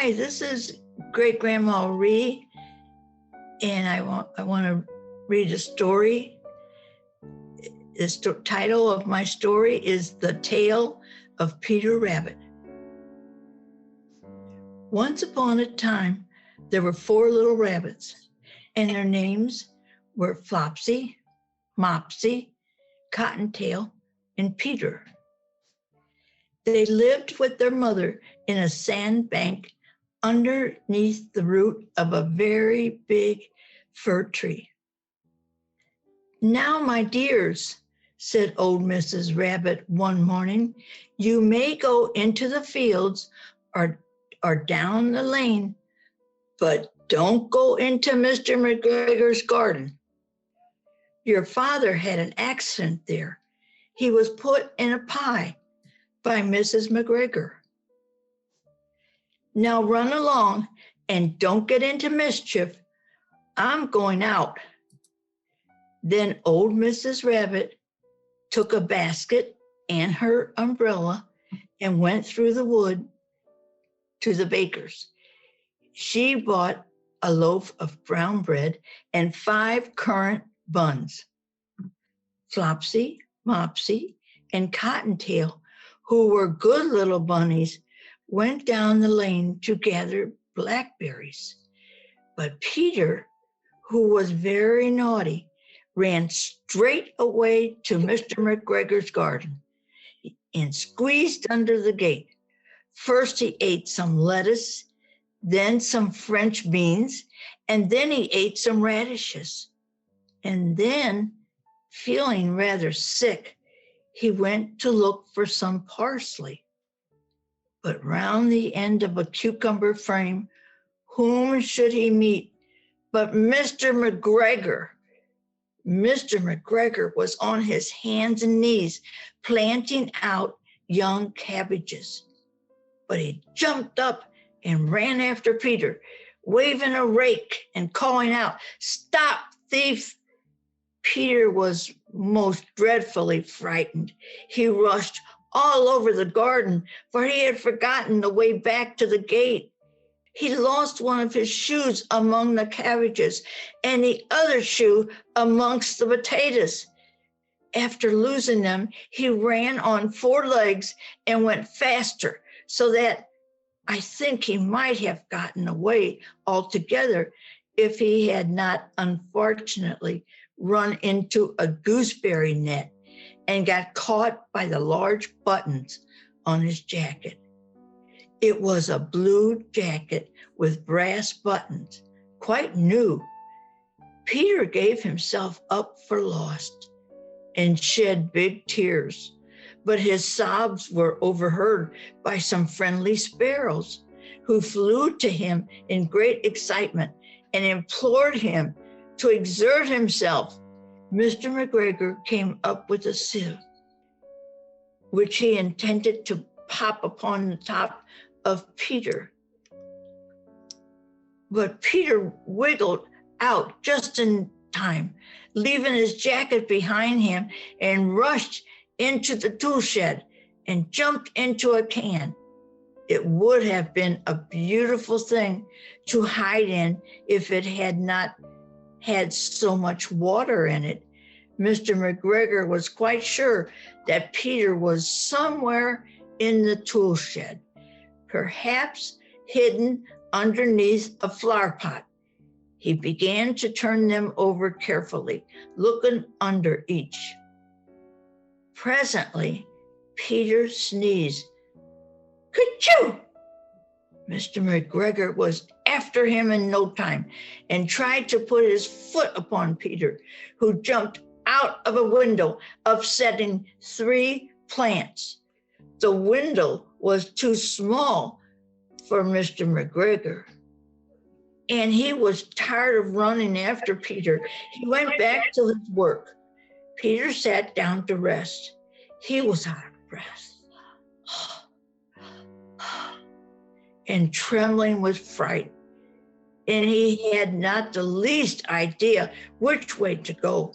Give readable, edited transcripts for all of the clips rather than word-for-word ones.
Hi, this is Great Grandma Rita, and I want to read a story. The title of my story is The Tale of Peter Rabbit. Once upon a time, there were 4 little rabbits, and their names were Flopsy, Mopsy, Cottontail, and Peter. They lived with their mother in a sandbank underneath the root of a very big fir tree. "Now, my dears," said old Mrs. Rabbit one morning, "you may go into the fields or down the lane, but don't go into Mr. McGregor's garden. Your father had an accident there. He was put in a pie by Mrs. McGregor. Now run along and don't get into mischief. I'm going out." Then old Mrs. Rabbit took a basket and her umbrella and went through the wood to the baker's. She bought a loaf of brown bread and 5 currant buns. Flopsy, Mopsy, and Cottontail, who were good little bunnies, went down the lane to gather blackberries. But Peter, who was very naughty, ran straight away to Mr. McGregor's garden and squeezed under the gate. First he ate some lettuce, then some French beans, and then he ate some radishes. And then, feeling rather sick, he went to look for some parsley. But round the end of a cucumber frame, whom should he meet but Mr. McGregor? Mr. McGregor was on his hands and knees planting out young cabbages. But he jumped up and ran after Peter, waving a rake and calling out, "Stop, thief!" Peter was most dreadfully frightened. He rushed all over the garden, for he had forgotten the way back to the gate. He lost one of his shoes among the cabbages and the other shoe amongst the potatoes. After losing them, he ran on 4 legs and went faster, so that I think he might have gotten away altogether if he had not unfortunately run into a gooseberry net and got caught by the large buttons on his jacket. It was a blue jacket with brass buttons, quite new. Peter gave himself up for lost and shed big tears, but his sobs were overheard by some friendly sparrows who flew to him in great excitement and implored him to exert himself. Mr. McGregor came up with a sieve, which he intended to pop upon the top of Peter. But Peter wiggled out just in time, leaving his jacket behind him, and rushed into the tool shed and jumped into a can. It would have been a beautiful thing to hide in if it had not had so much water in it. Mr. McGregor was quite sure that Peter was somewhere in the tool shed, perhaps hidden underneath a flower pot. He began to turn them over carefully, looking under each. Presently, Peter sneezed. "Ka-choo!" Mr. McGregor was after him in no time and tried to put his foot upon Peter, who jumped out of a window, upsetting 3 plants. The window was too small for Mr. McGregor, and he was tired of running after Peter. He went back to his work. Peter sat down to rest. He was out of breath and trembling with fright, and he had not the least idea which way to go.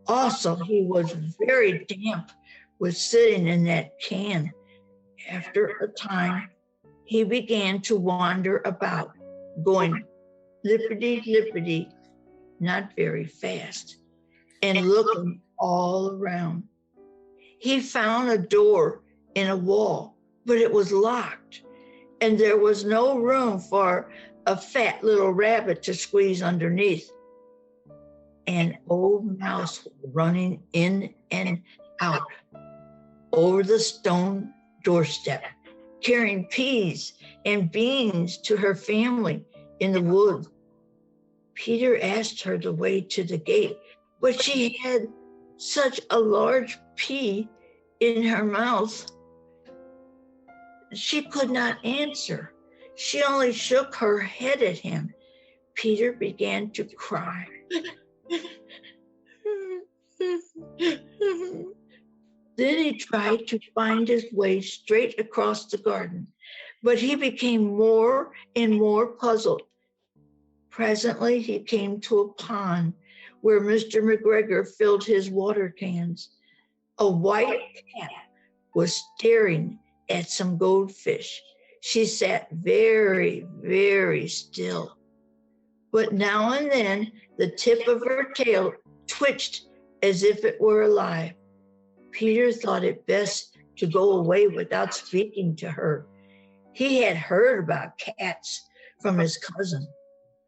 Also, he was very damp with sitting in that can. After a time, he began to wander about, going lippity-lippity, not very fast, and looking all around. He found a door in a wall, but it was locked, and there was no room for a fat little rabbit to squeeze underneath. An old mouse was running in and out over the stone doorstep, carrying peas and beans to her family in the woods. Peter asked her the way to the gate, but she had such a large pea in her mouth, she could not answer. She only shook her head at him. Peter began to cry. Then he tried to find his way straight across the garden, but he became more and more puzzled. Presently, he came to a pond where Mr. McGregor filled his water cans. A white cat was staring at some goldfish. She sat very, very still, but now and then the tip of her tail twitched as if it were alive. Peter thought it best to go away without speaking to her. He had heard about cats from his cousin,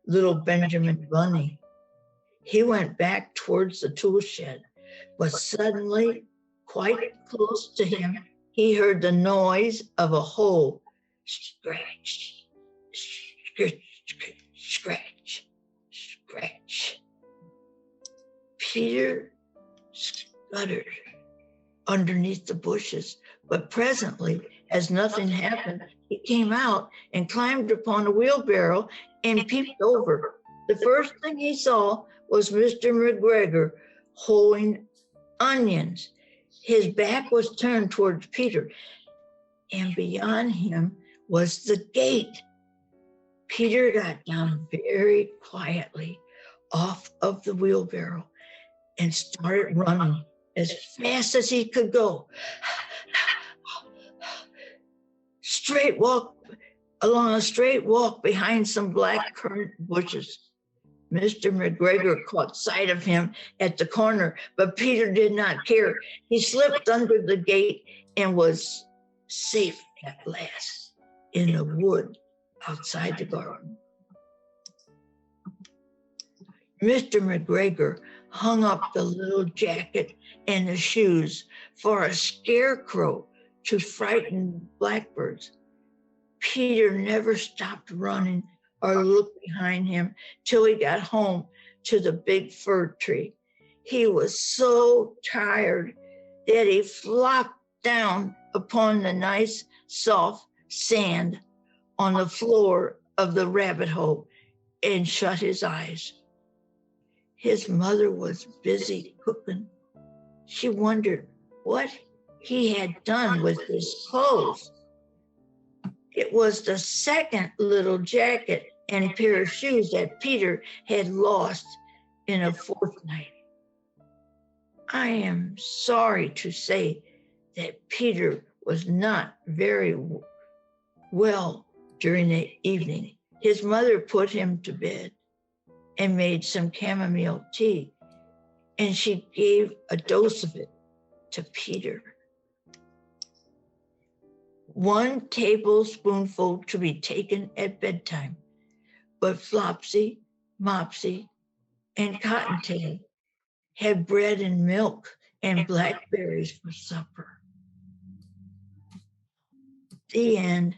little Benjamin Bunny. He went back towards the tool shed, but suddenly, quite close to him, he heard the noise of a hoe. Scratch, scratch, scratch, scratch. Peter scuttered underneath the bushes, but presently, as nothing happened, he came out and climbed upon a wheelbarrow and peeped over. The first thing he saw was Mr. McGregor hoeing onions. His back was turned towards Peter, and beyond him was the gate. Peter got down very quietly off of the wheelbarrow and started running as fast as he could go. Along a straight walk behind some black currant bushes. Mr. McGregor caught sight of him at the corner, but Peter did not care. He slipped under the gate and was safe at last in the wood outside the garden. Mr. McGregor hung up the little jacket and the shoes for a scarecrow to frighten blackbirds. Peter never stopped running or looked behind him till he got home to the big fir tree. He was so tired that he flopped down upon the nice, soft sand on the floor of the rabbit hole and shut his eyes. His mother was busy cooking. She wondered what he had done with his clothes. It was the second little jacket and pair of shoes that Peter had lost in a fortnight. I am sorry to say that Peter was not very well during the evening. His mother put him to bed and made some chamomile tea, and she gave a dose of it to Peter. 1 tablespoonful to be taken at bedtime, but Flopsy, Mopsy, and Cottontail had bread and milk and blackberries for supper. The end.